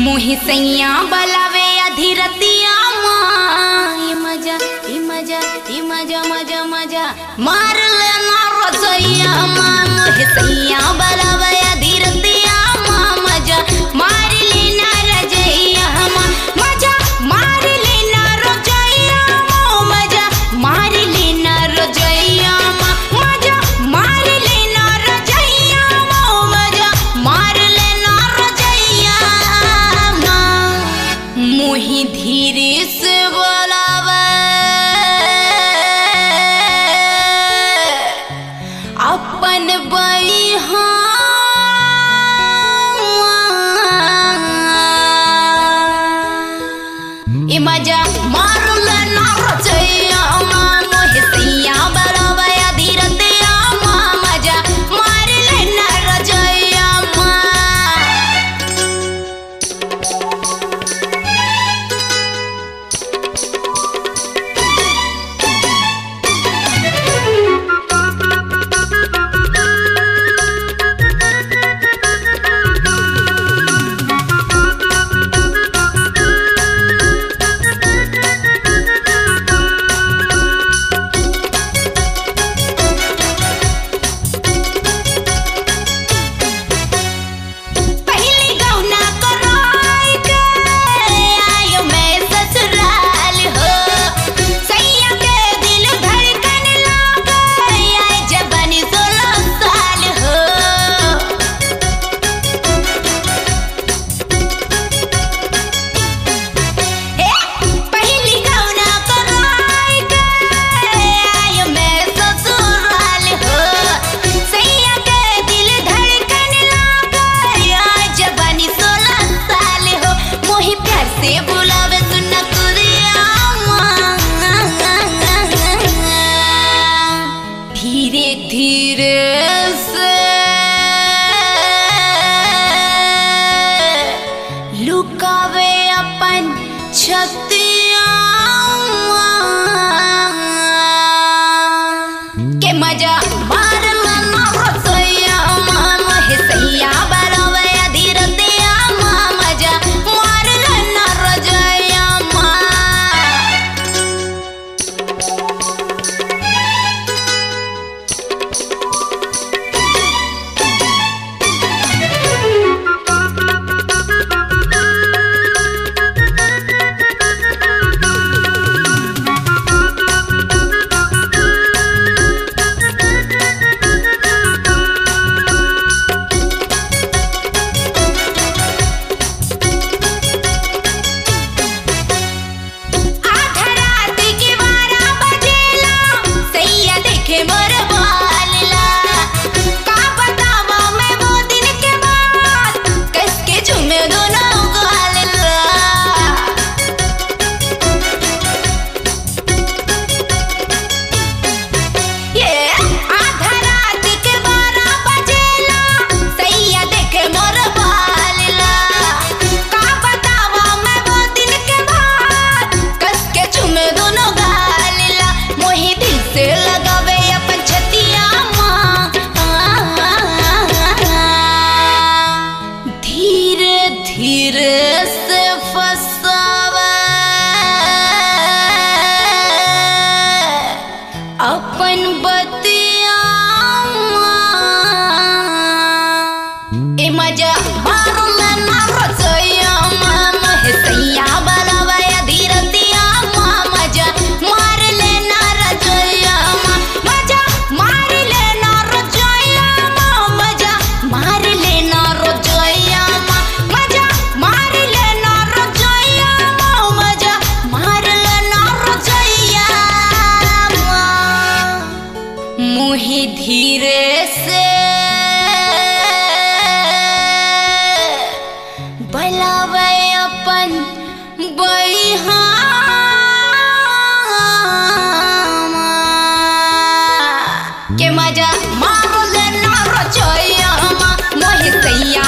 मोहि सैया बलावे अधीरतिया माँ ये मजा मजा मार लेना रसैया माँ मोहि सैया बलावे अधीरतिया माँ मजा मार लेना रजैया माँ मजा मार लेना रजैया माँ मजा मार लेना रजैया माँ मजा मार लेना रजैया माँ मजा मार लेना रजैया मोहि धीरे से बोलावे अपन बइहा ए मजा मार लेना रजैया माँ मोहि सैया बलावे अधीरतिया माँ मजा मार लेना रजैया माँ धीरे धीरे से लुकावे अपन छतिया के मजा मार लेना रसैया माँ मोहि सैया बलावे अधीरतिया माँ मजा मार लेना रजैया माँ धीरे से फसावे अपन बतिया ए मजा मार लेना रसैया माँ मोहि सैया बलावे अधीरतिया माँ मजा मार लेना रजैया माँ मजा मार लेना रजैया माँ मजा मार लेना रजैया माँ मजा मार लेना रजैया माँ मजा मार लेना रजैया माँ मोहि धीरे से बलावे अपन बइहा के मजा मार लेना रजैया माँ मोहि सैया